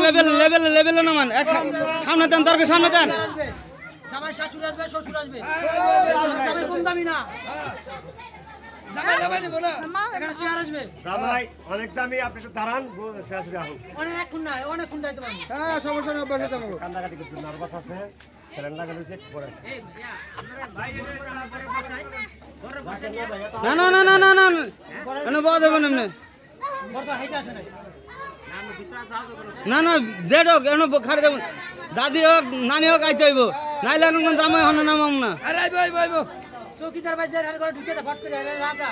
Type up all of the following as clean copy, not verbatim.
level level level নামান সামনে দেন দরকার সামনে দেন জামাই শাশুড়ি আসবে শ্বশুর আসবে জামাই কম দামি না জামাই জামাই দেব না এখানে চেয়ার আসবে জামাই অনেক দামি আপনি একটু দাঁড়ান শাশুড়ি আসুন অনেক খুন দাইতে পারবো হ্যাঁ সমস্যা নেই বসে যাবো কান্দাকাটি করতে নার্ভাস আছে সিলিন্ডার গেলে চেক করে না না না না না না কেন বাদ হবে না না না দেড় হোক কেন খাড়ে দেব দাদি হোক নানি হোক আইতে হইব নাইলে এখন জামাই হন নামাম না আরে আইবো আইবো আইবো চৌকিদার ভাই যে ঘরে ঢুকে ফট করে রাজা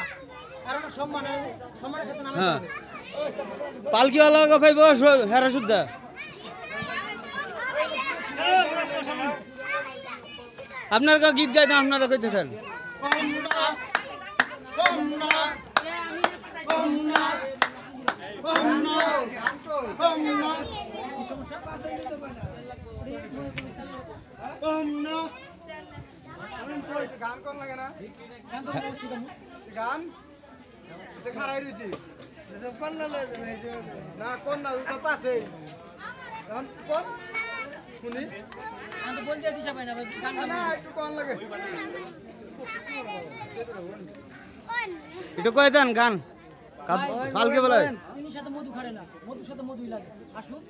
কারণ সম্মানের সাথে নামে হ্যাঁ পালকি वाला का भाई बस हेरा सुद्धा আপনার কা গীত গাইতে আপনারা কইতেছেন গান কোন লাগে না গান খারাই রয়েছি কোন না কোন না কথা আছে গান কোন শুনি আমি বলতে দিশা পাই না গান না একটু কোন লাগে এটা কই দেন গান পালকি বলে চিনির সাথে মধু খাড়ে না মধুর সাথে মধুই লাগে আসুন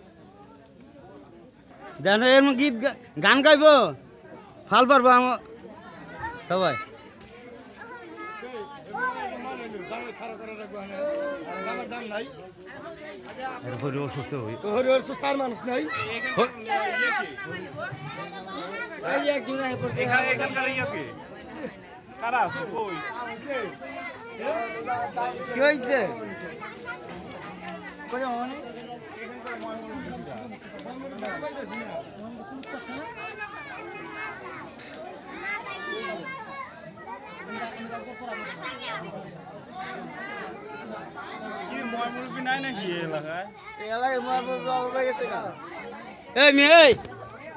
দেন এর গীত গান গাইবো ফাল পারবো আমার সবাই তার মানুষ নাই কি হয়েছে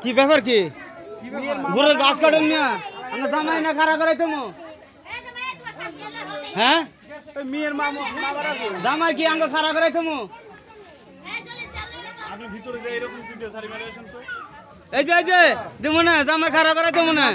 কি ব্যাপার কি ঘুরে গাছ কাটেন না আমরা জামাই না খাড়া করাই তুমি হ্যাঁ মেয়ের মামা জামাই কি আঙ্গ খাড়া করাই তুমি এই যে দেবো না জামাই খাড়া করাই তুমি না